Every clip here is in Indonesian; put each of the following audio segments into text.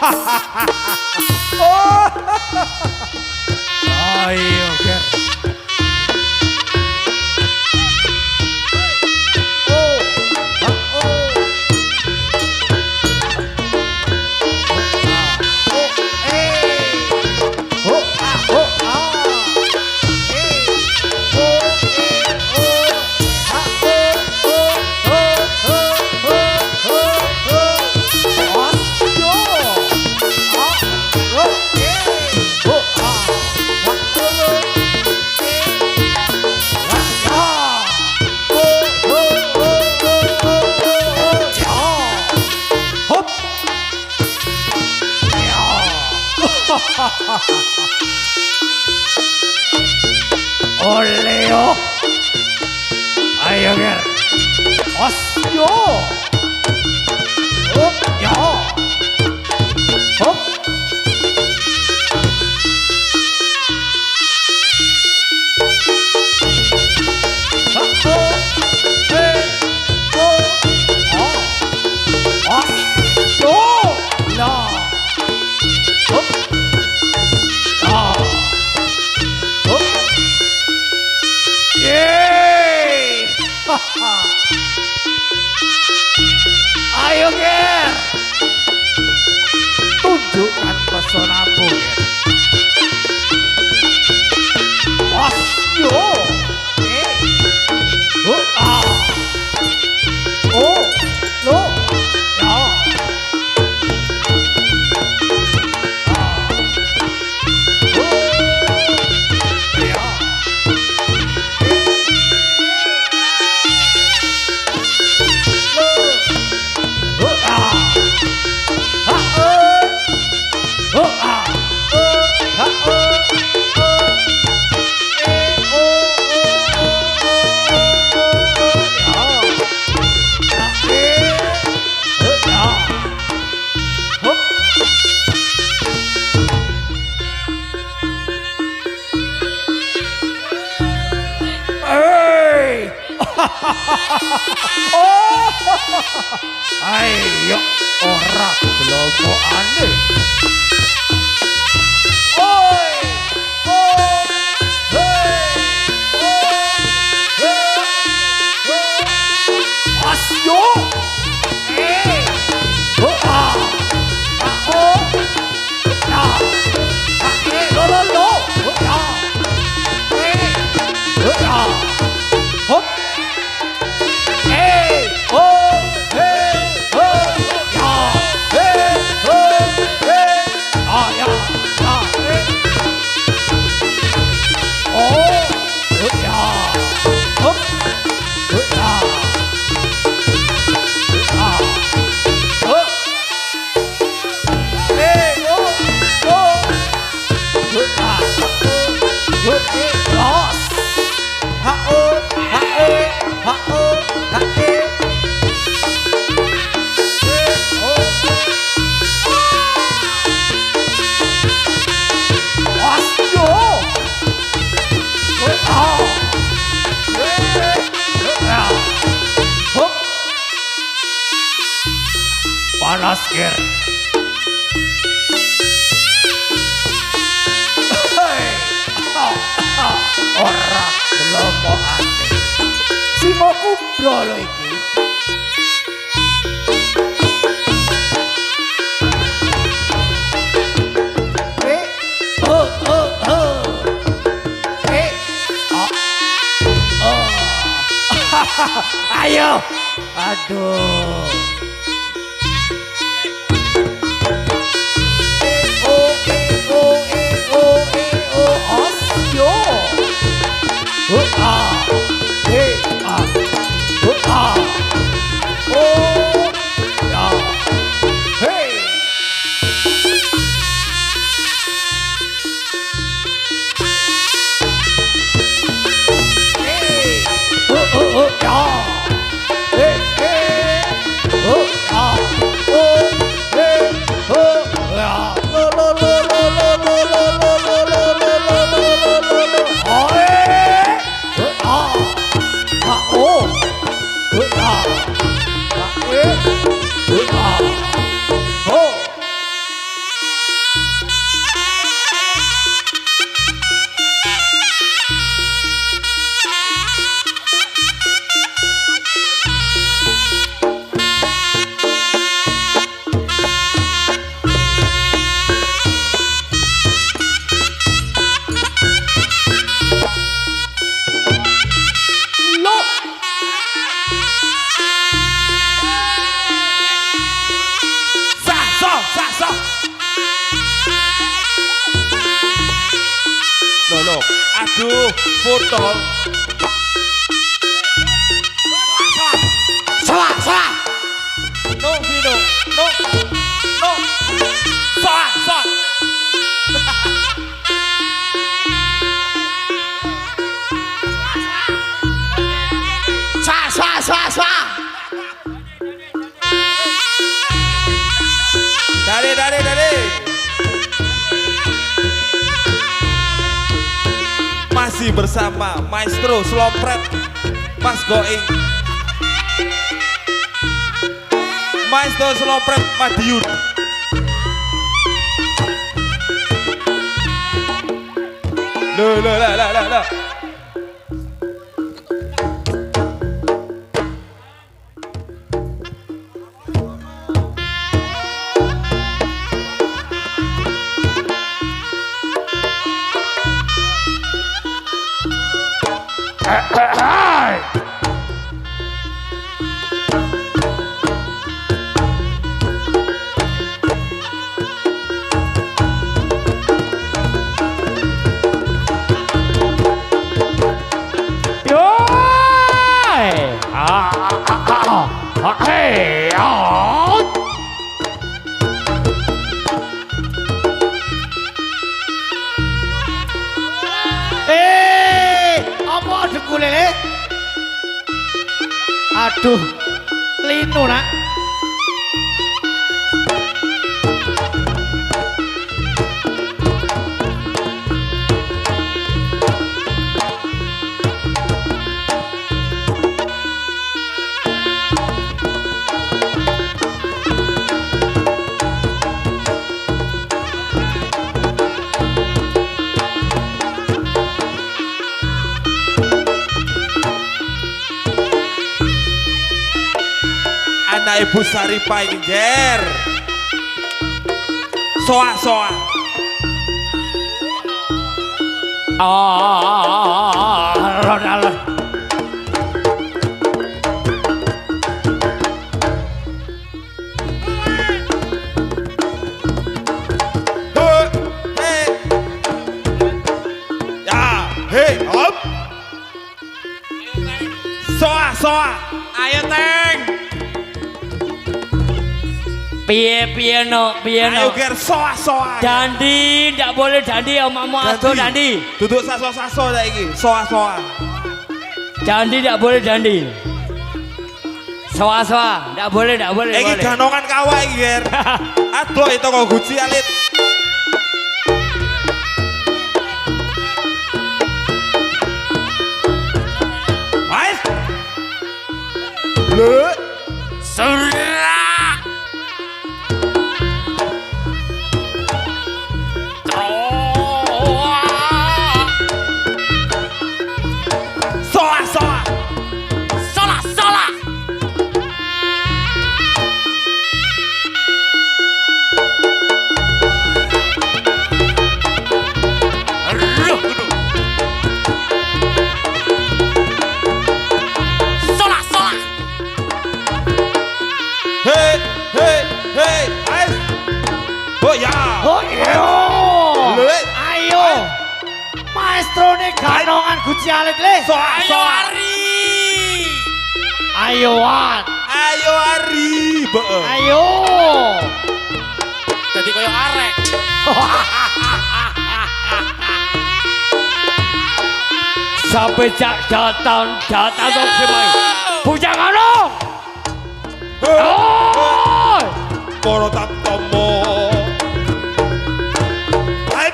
Oh. Ayo, Ger. Oleo. Ayo, Ger. Osyo. Hop, ya. Hop. Ayo, Ger. Tunjukkan pesonamu, Ger. Osyo. Oh, ah. Oh, lo. Ya. Ah. Oh. Ya. Ayo ora glogokane. Oi. Oh. Hey. Oh. Asyo. Eh. Oh. Ah. Oh. Ya. Eh, lo. Oh, ya. Eh. Oh, ya. Hop. Hey. Oh. Panas, Ger. Ora kelompokan. Simoku brolo iki. Ayo. Aduh. Aduh, foto. Salah, salah. No, Vino. No. No. Salah. Salah. Dari. Masih bersama Maestro Slompret Mas Going. Maestro Slompret Madiun. Lah. Apa dekulele? Aduh, linu nak. Anak Ibu Saripa Ingger. Soa. Ronaldo. Hop. Soa. Ayo Teng. Piye no. Ayo ger soa. Dandi, ndak boleh dandi omakmu adoh dandi. Duduk saso ta iki. Soa. Dandi ndak boleh dandi. Soa, ndak boleh. Iki ganongan kawa iki ger. Adoh itu kok guci alit. Mas. Le. Surah. Soa. Salah. Salah. Hey. Mas. Oh ya. Oh iya. Le. Ayo. Maestro ne ganongan guci alit le. Soa. Ayoan. Ayo Ari. Beul. Ayo. Jadi koyo arek. Sampai datang semai. Bujang anu. Oh! Poro Tamtomo. Hai.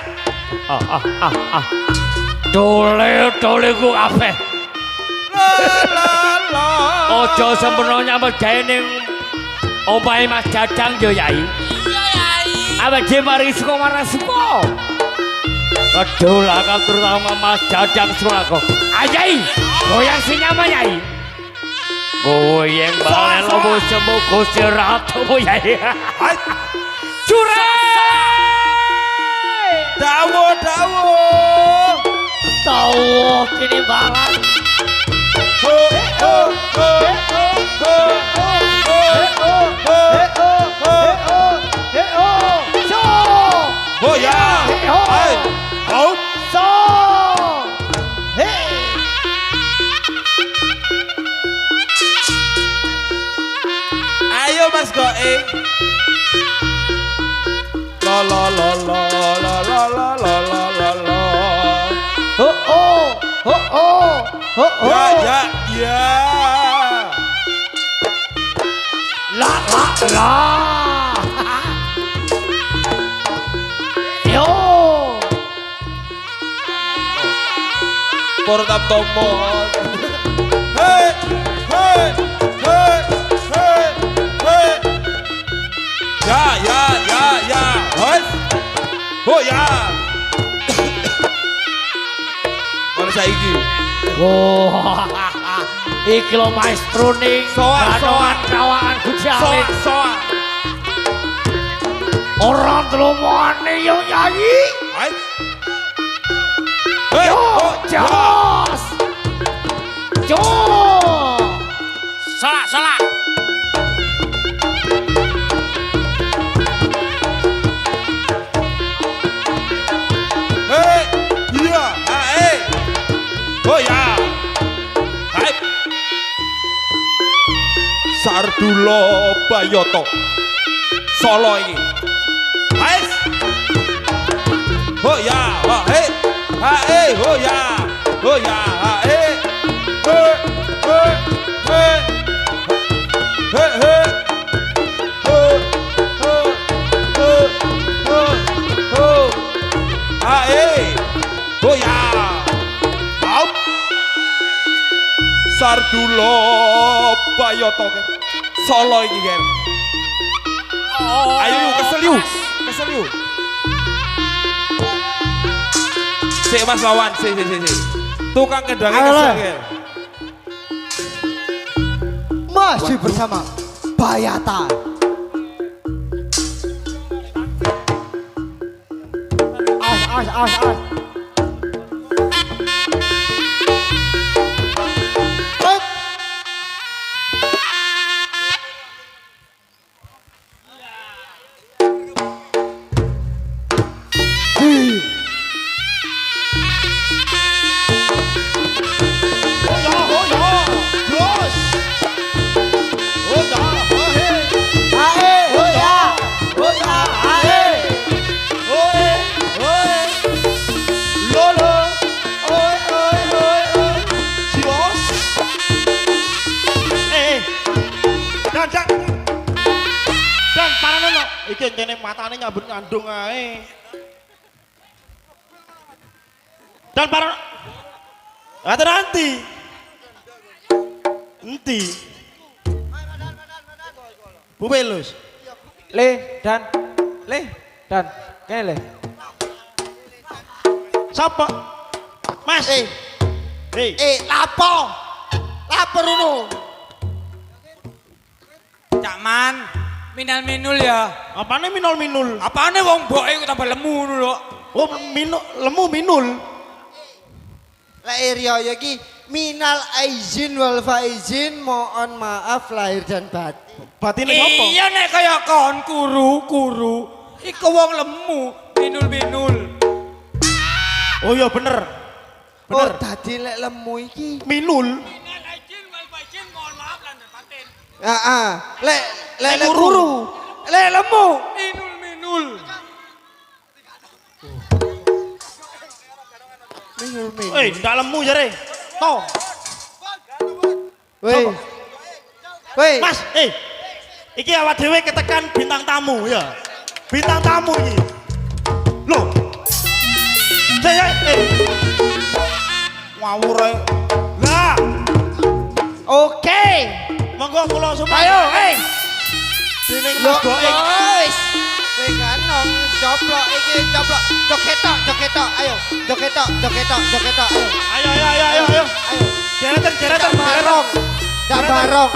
Dole ku kabeh. La. Ojo sempurna nyambut gawe ning omahe Mas Dadang yo Yai. Iya Yai. Awak dhewe mari suka. Aduh lakang terutama Mas Dadang Surako. Ayai, goyang sinyama Yai. Goyang balen lobo semu Gusti Ratu Yai. Hai. Cure. Dawo. Tahu kini banget. Oh ya. Hai. Hop. So. La la la la la la la la la la la. Oh oh oh oh oh oh. Ya ya ya. La la la. Yo. Porta tomo. Hey hey hey hey hey. Ya ya ya ya. Hei. Oh ya. Mana saiki? Wah, iki lo maestro ning Soa, Ganongan Kawangan Guci Soa Alit. soa. Orang telomane yo nyanyi. Hai. Hei. Yo, Oh ya. jos. Jo. Salah, salah. Hei. Iya. Hei. Oh ya. Hai. Sardulo Bayoto. Solo iki. Hai. Oh ya. Wah, hei. Hei, oh ya. Oh ya. Hei. Hei. Hei. Hei. Hei. Hei. Oh ya. Hop. Sardulo Bayoto kan. Solo iki kan. Ayo yuk kesel yuk. Kesel yuk. Sik Mas lawan, sik. Tukang kendangnya Ayo, kesel lah. kan. Masih bersama Bayata. As. Up. Ae, hoya, hoya, ae. Dan para nono, iki kene matane nyambut ngandung ae. Dan para Ate nanti. Enti. Bu Pelus. Le, dan, kene le. Sapa? Mas. Hei. Lapo? Lapo rono? Cak Man, minal minul ya. Apane minul-minul? Apane wong boke kok tambah lemu ngono lho. Oh, lemu minul. Lah Ria ya ki minal aizin wal faizin, mohon maaf lahir dan batin. Batine sapa? Iya nek kaya kon kuru. Iku wong lemu, minul. Oh iya bener. Oh tadi lek lemu iki. Minul. Minal aizin wal faizin, mohon maaf lahir batin. Lek guru. Lek lemu. Minul. Ndak lemu jare. Toh. Woi. Mas, iki awak dhewe ketekan bintang tamu ya. Bintang tamu iki. Loh. Saya ngawur ae. Lah, Oke. monggo kula sumpah. Ayo, Dening Lo, Mas Goeng. guys. Kowe kan nong joplok iki joplok. Jogetok. Ayo. Jogetok. Ayo. Ayo. Ayo. Jeretan. Dak barong.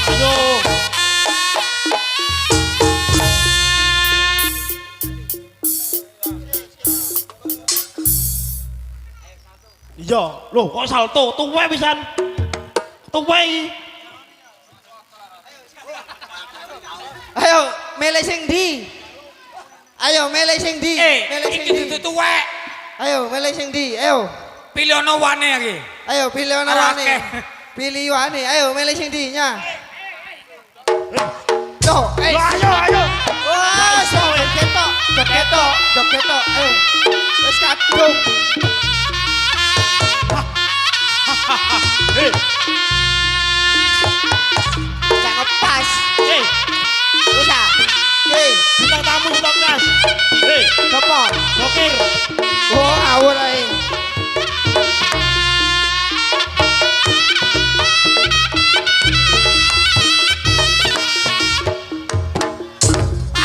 Ayo. Iya, loh kok salto, tuwe pisan. tuwei. Ayo, milih sing ndi? Ayo, milih sing ndi? Milih sing ndi? Iki tuwek. Ayo, milih sing ndi? Ayo. Pilih ono wane iki. Ayo, pilih ana Ora wane. akeh. Pilih wane. Ayo, milih sing ndi, nya. Loh, Yo ayo ayo. Wah, joget ketok, joget ketok, joget ketok. Ayo. Wis kadung. Hei, Jangan pas. hei, Wis ah. Oke, bintang tamu Tomnas. Hei, sopo? Bokir. Oh, ngawur ae.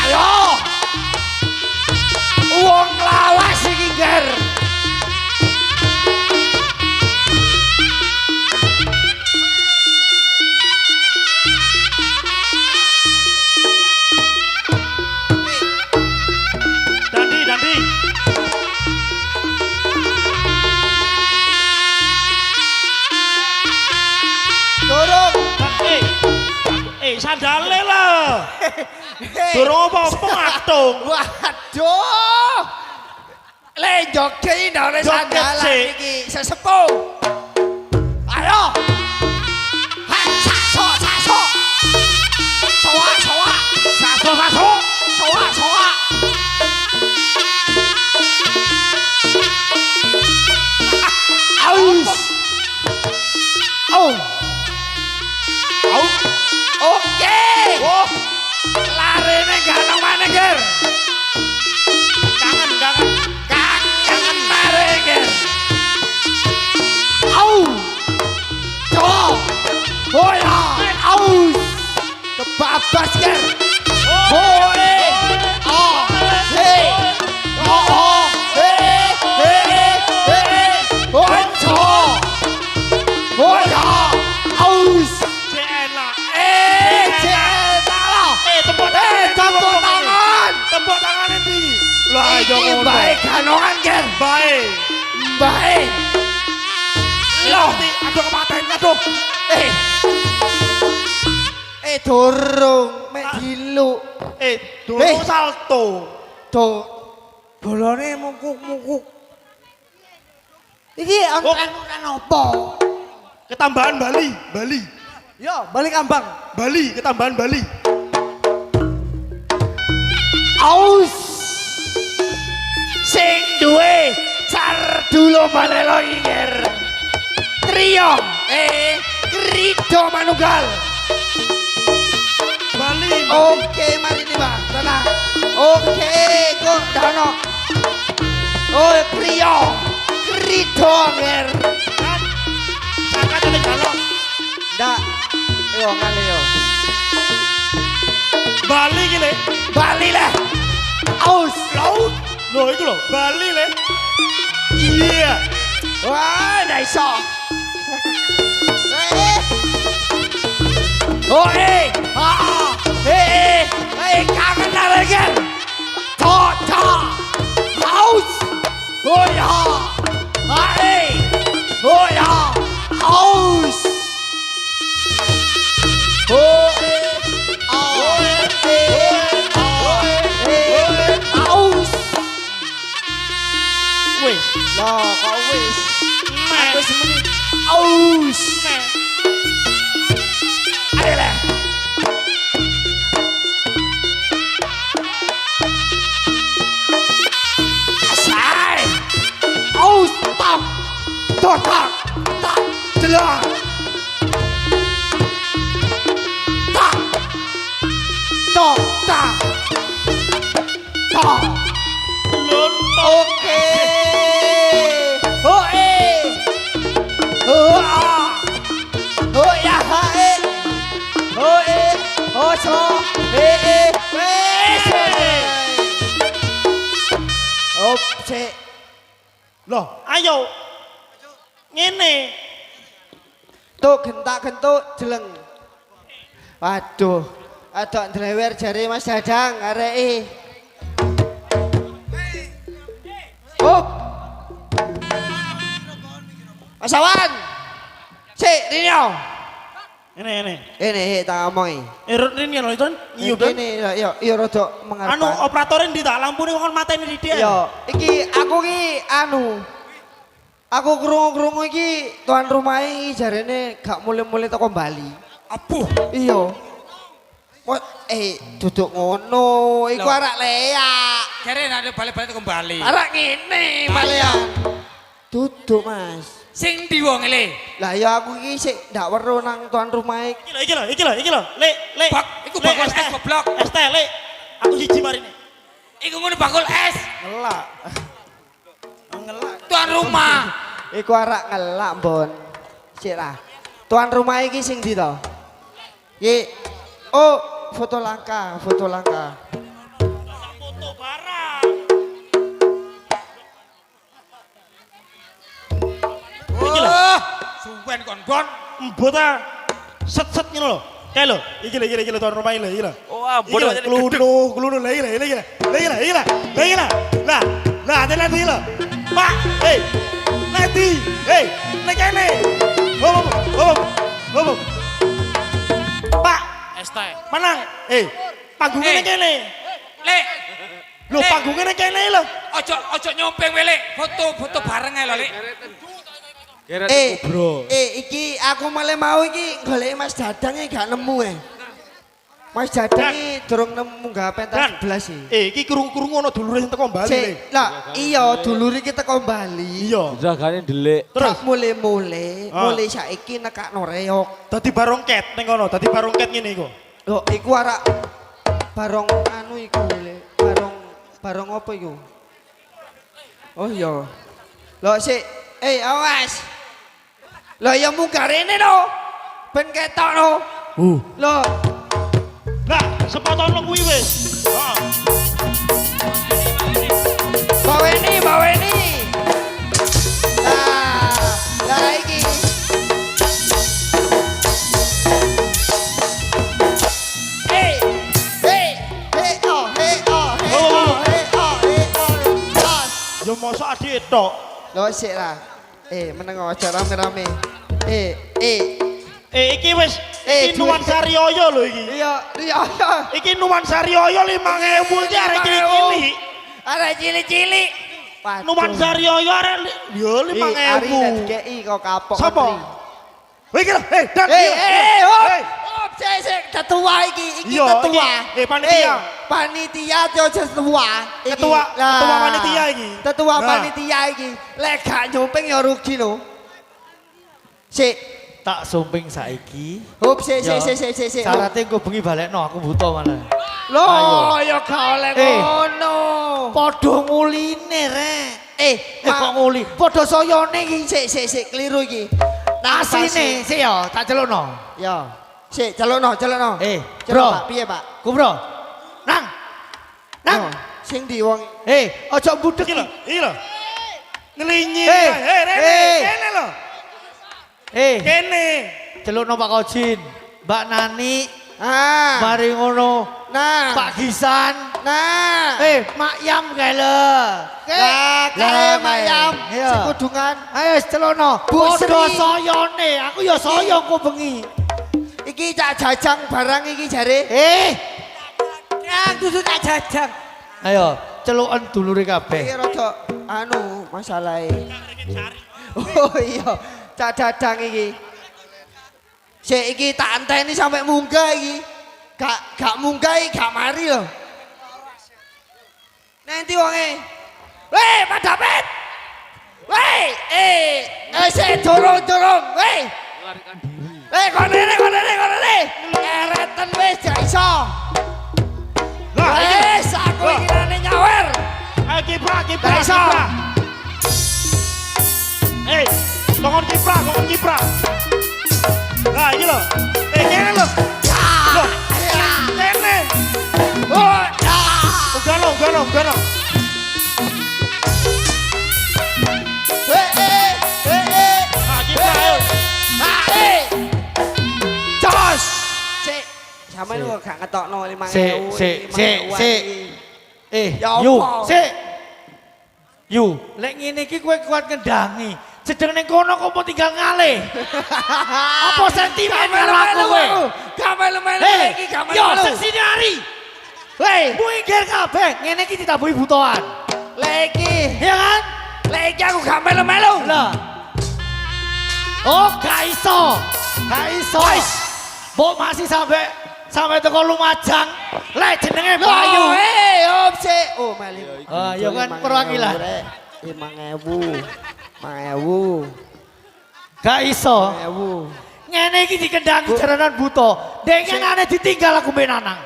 Ayo. Wong lawas iki, Ger. Dandi, Dandi. Turun. Sandale lah. Durung apa-apa ngatung. Waduh. Le joget iki ndone Joget sandalan sik. iki sesepuh. Ayo. Ha, saso, saso. Soa, soa. Saso, saso. Soa, soa. Aus. Oh. Au. Oke. Oh, Larene gak mana, Ger. kangen, kangen. Kangen mare, Ger. Au. Coba. Oh ya. Aus. Kebabas, Ger. Oh, oh, hey. Oh, oh, hey, hey, hey. Oh, coba. Oh ya. Aus. Cek enak. Cendala. Tepuk Tepuk tangan. Tepuk tangan ini. Lah, ayo Iki ngono. baik kanongan, Ger. Baik. Baik. Loh, aduh kematen, aduh. Durung, mek diluk. Dulu Eh. salto. Tuh. Bolone mukuk-mukuk. Iki Oh. angkan apa? Ketambahan Bali, Bali. Yo, balik ambang. Bali, ketambahan Bali. Aus. Sing duwe sardulo manelo inger. Trio, Krido Manunggal. Bali. Oke, mari nih, Bang. Tenang. Oke, kok Dano. Oh, Trio. Krido nger. Kan. Saka jadi galon. ndak. Yo ngale yo. Bali gile. Bali lah. Aus. Laut. Loh, itu loh. Bali le. Iya. Wah, dah iso. Eh, Oh, kangen lagi. Tota. Aus. Oh ya. Oh ya. Aus. Aus. Wis. Loh, kok wis. Meh. Aus. Meh. Ayo lah. Asai. Aus. Tak. Totak. Tak. Jelas. Tak. Tok. Tak. Tak. Oke. Oh oh ah, oh ya oh so wes, oh cek, Loh, ayo. Ngene. Tuh gentak-gentuk jeleng. Waduh, adok ndlewer jare Mas Dadang areke. Oh. Mas Awan. Sik, Rino. Ini tak omongi. Rin ya lho itu nyiup kan. Ini ya rada mengarep. Anu operatornya di tak lampu nih kan mateni di dia. Ya, iki aku ki anu. Aku krungu-krungu iki tuan rumah iki jarene gak mulai-mulai teko Bali. Apuh. Iya. Duduk ngono, iku arak Lea. Jare nek balik-balik kembali. Arak ngene, Lea. Duduk, Mas. Sing ndi wong le? Lah ya aku iki sik ndak weruh nang tuan rumah iki. Iki lho. Le. Bak, iku bakul es goblok. Es teh, Le. Aku siji marine. Iku ngono bakul es. Ngelak. Tuan rumah. Iku arak ngelak, Bon. Sik lah. Tuan rumah iki sing ndi to? Oh, foto langka. Foto barang. Iki lho. Suwen kon Bon. Mbot ah. Set ngene lho. Kae lho. Iki lho tuan rumah iki lho. Oh, ampun. Glunu lah iki lah. Lah, ada lagi lho. Pak, Neti. Nek kene. Ngomong. Pak, Es teh. Manang. Panggungnya nek kene. Le. Lho, panggungnya nek kene lho. Ojo nyompeng wele. Foto bareng ae lho, Le. Iki aku malah mau iki golek Mas Dadang iki gak nemu Mas Dadang iki durung nemu gak pentas 11 iki kurung-kurung ono dulure sing teko Bali. Lah iya dulur iki teko Bali. Iya. Jagane delik. Terus mulai saiki nekakno reok. Dadi barongket ning kono, dadi barongket ngene iku. Lho iku arak barong anu iku le. Barong apa iku? Oh iya. Lho sik awas. Lho ya munggah rene lho. Ben ketok lho. Lho. Lah, sepotong lo kuwi wis. Heeh. Baweni. Lah iki. Yo mosok adik tok. Lho sik lah. Meneng aja rame-rame. Iki wis iki nuansa Rioyo lho iki. Iya. Iki nuansa Rioyo 5.000 iki arek cilik-cilik. Arek cilik-cilik. Nuansa Rioyo arek yo 5.000. Ari dikeki kok kapok. Sapa? Iki lho, Dan. Hop, sik ketua iki Iya, ketua. iki, panitia. Panitia yo ketua. Ketua panitia iki. Ketua Nah. panitia iki. Lek gak nyompeng ya rugi lho. Sik, Tak sumping saiki. hop sik. Syaratnya gue bengi balekno aku butuh mana. Lho, Ayo. ya gak oleh Eh. ngono. Podo nguline rek. Kok nguli? Padha sayane iki sik kliru iki. Asline sik yo tak celukno. Ya. Sik, celukno. Bro. Pak, piye, Pak? Kubro. Nang. Oh, sing di wong Ojo budek. Iki lho. Ngelinyi. Rene, kene lho. Kene. Celukno Pak Kojin. Mbak Nani. Mari ngono. Nah. Pak Gisan. Nah. Mak Yam kae lho. Lah, kae mayam Iya. sekudungan. Ayo celukno. Bu Sri. Podo sayane, aku ya saya ku bengi. Iki cak jajang barang iki jare. Yang dudu tak jajang. Ayo, celukan dulure kabeh. Iki rada anu masalahe. Oh iya, cak jajang iki. Sik iki tak anteni sampe munggah iki. Gak munggah iki gak mari lho. Nanti wonge. Weh, Pak David. Weh, sik dorong. Weh. Konene. Ereten wis gak iso. Lah, Wes, aku iki rene nyawer. Ayo kiprah. Gak iso. Kongon kiprah. Nah, iki lho. Kene lho. Loh, kene. Oh, Ugano. Ah, kiprah ayo. Jos. Sik, sampeyan kok gak ngetokno 5.000. Sik. Ya Yu, apa? sik. Yu, lek ngene iki kowe kuat ngendangi. sedeng ning kono kok mau tinggal ngalih. Apa sentimen karo aku kowe? Gak melu-melu Hei, iki, gak yo melu-melu. seksine Ari. Hei, Minggir kabeh, ngene iki ditabuhi butoan. leki. Ya kan? Leki aku gak melu-melu. Lah. Oh, gak iso. Gak iso. Mbok masih sampai teko Lumajang. Lek jenenge Bayu. Sik. Oh, mali. Ah, ya kan perwakilan. 5.000. 5.000. Gak iso. 5.000. Ngene iki dikendangi jaranan buto. Dengenane ditinggal aku mbek Nanang.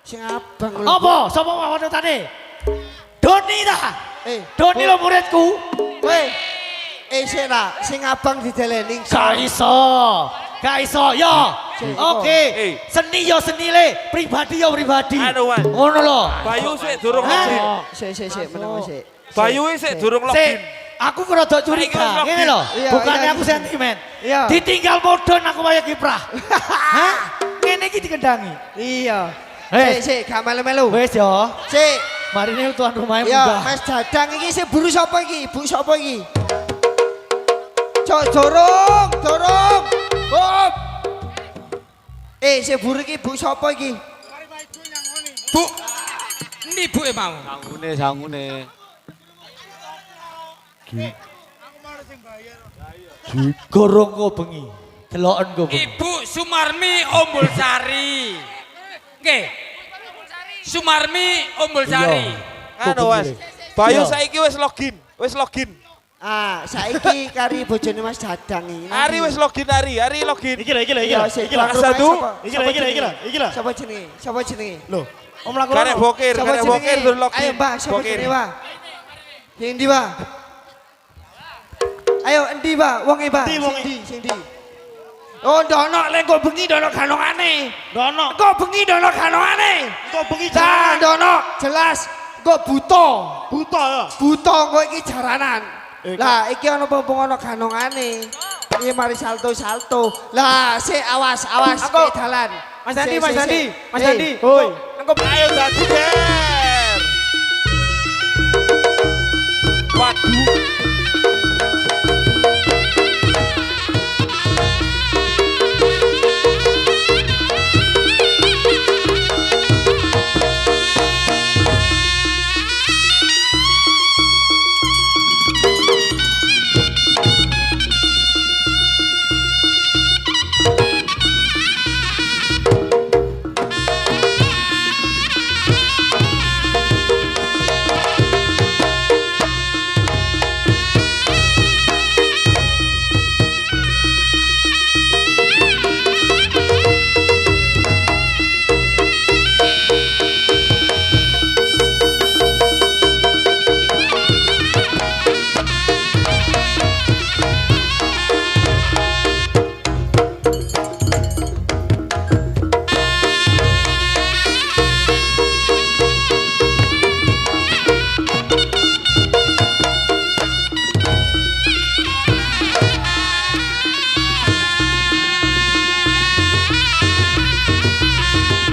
Sing abang lho. Apa? Sapa wanutane? Doni ta? Doni lo muridku. Weh. Sik ta, sing abang dideleni. Gak iso. Gak iso. Yo. Oke. Seni yo seni le, pribadi yo pribadi. Anu, Mas. Ngono lho. Bayu sik durung Hah? login. Sik, meneng sik. Bayu sik durung Sik, login. aku rada curiga. Ngene lho, Iya, bukannya iya, aku iya. sentimen. Iya. Ditinggal modon aku kaya kiprah. Hah? Ngene iki dikendangi. Iya. Wes. Sik, gak melu-melu. Wes yo. Sik. Marine tuan rumahnya Ya, munggah. Mas Dadang iki sing buru sapa iki? Ibu sapa iki? Cok dorong. Hop. Sing buru iki ibu sapa iki? Bu, ini bu mau. Sangune. Gorong kok bengi. Deloken kok bengi. Ibu Sumarmi Umbul Sari. Oke. Sumarmi Umbul Sari. Anu Mas. Bayu saiki wis login. Saiki kari bojone Mas Dadang iki. Ari wis login Ari login. Iki lah. Iya, sik. Lah, satu. Iki lah. Sapa jenenge? Loh, om laku Karek bokir durung login. Ayo, Mbak, sapa Bokir. jenenge, Mbak? Sing ndi, Mbak? Ayo, endi, Mbak? Wonge, Mbak? Ndi wonge? Sing ndi? Oh, ndono lek kok bengi ndono ganongane. Dono. Kok bengi ndono ganongane. Kok bengi Nah, jalan. ndono jelas kok buta. Buta ya. Buta kok iki jaranan. Lah, iki ana pompong ana ganongane. Iki mari salto. Lah, sik awas iki dalan. Mas Dandi, Mas Sik, Dandi, sik. Mas Dandi. Hoi. Ayo dadi ger. Waduh.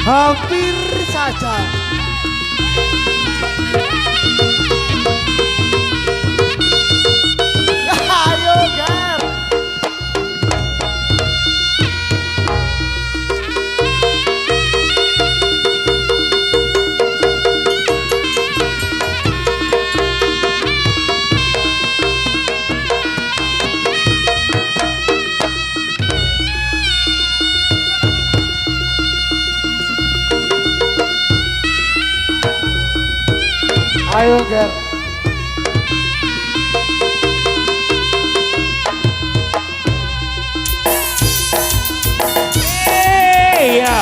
Hampir saja. Ayo, Gar. Ayo, Gar. Iya.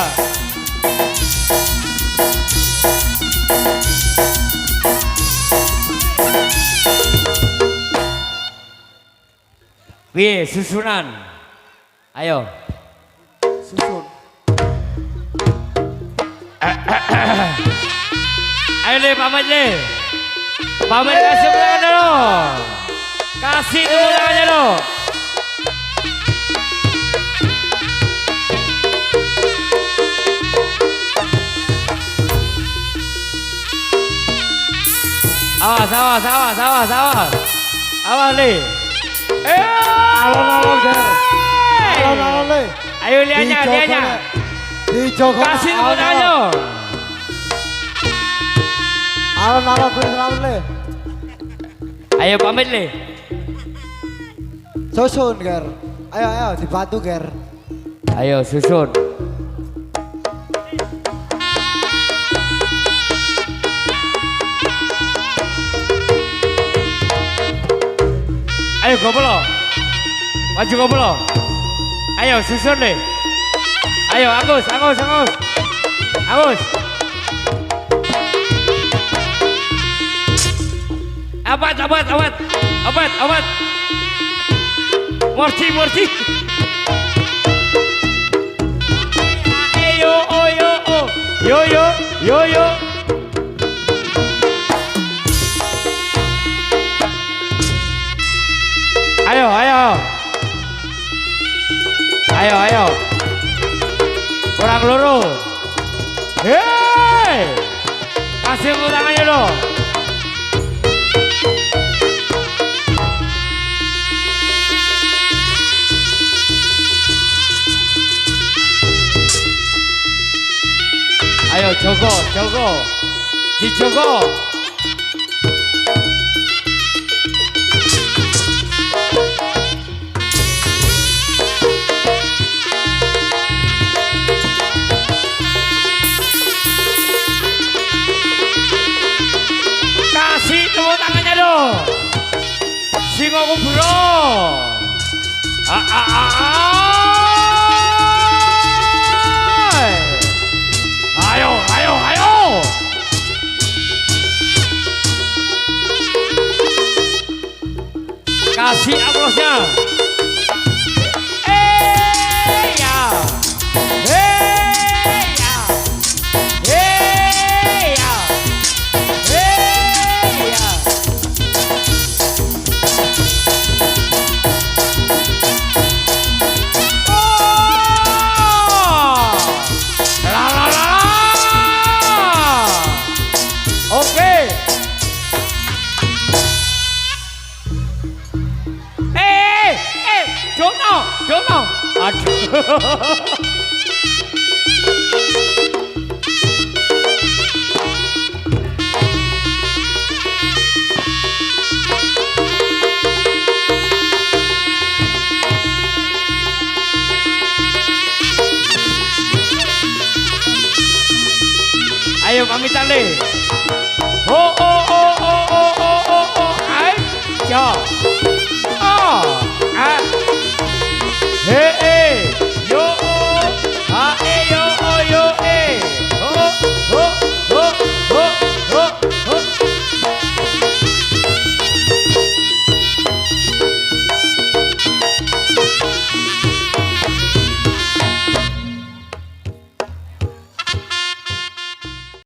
Piye susunan? Ayo. Susun. Ayo le pamit le. Pamit kasih tangan dulu. Kasih tepuk tangannya dulu. Awas le. Alon-alon ger. Alon-alon le. Ayo lianya. Dijogo. Kasih tepuk tangan yo. Alon-alon kuwi selamat le. Ayo pamit le. Susun ger. Ayo dibantu ger. Ayo susun. Ayo goblo. Maju goblo. Ayo susun deh. Ayo Agus. Abat. Morci. Ayo, yo. Ayo. Kurang loro. Hei. Kasih tepuk tangannya dong. Ayo Jogo. Dijogo. Kasih tepuk tangannya dong. Singoku bro. Ayo. Kasih aplausnya. Don't know. Aduh. Ayo pamitan deh. Ayo.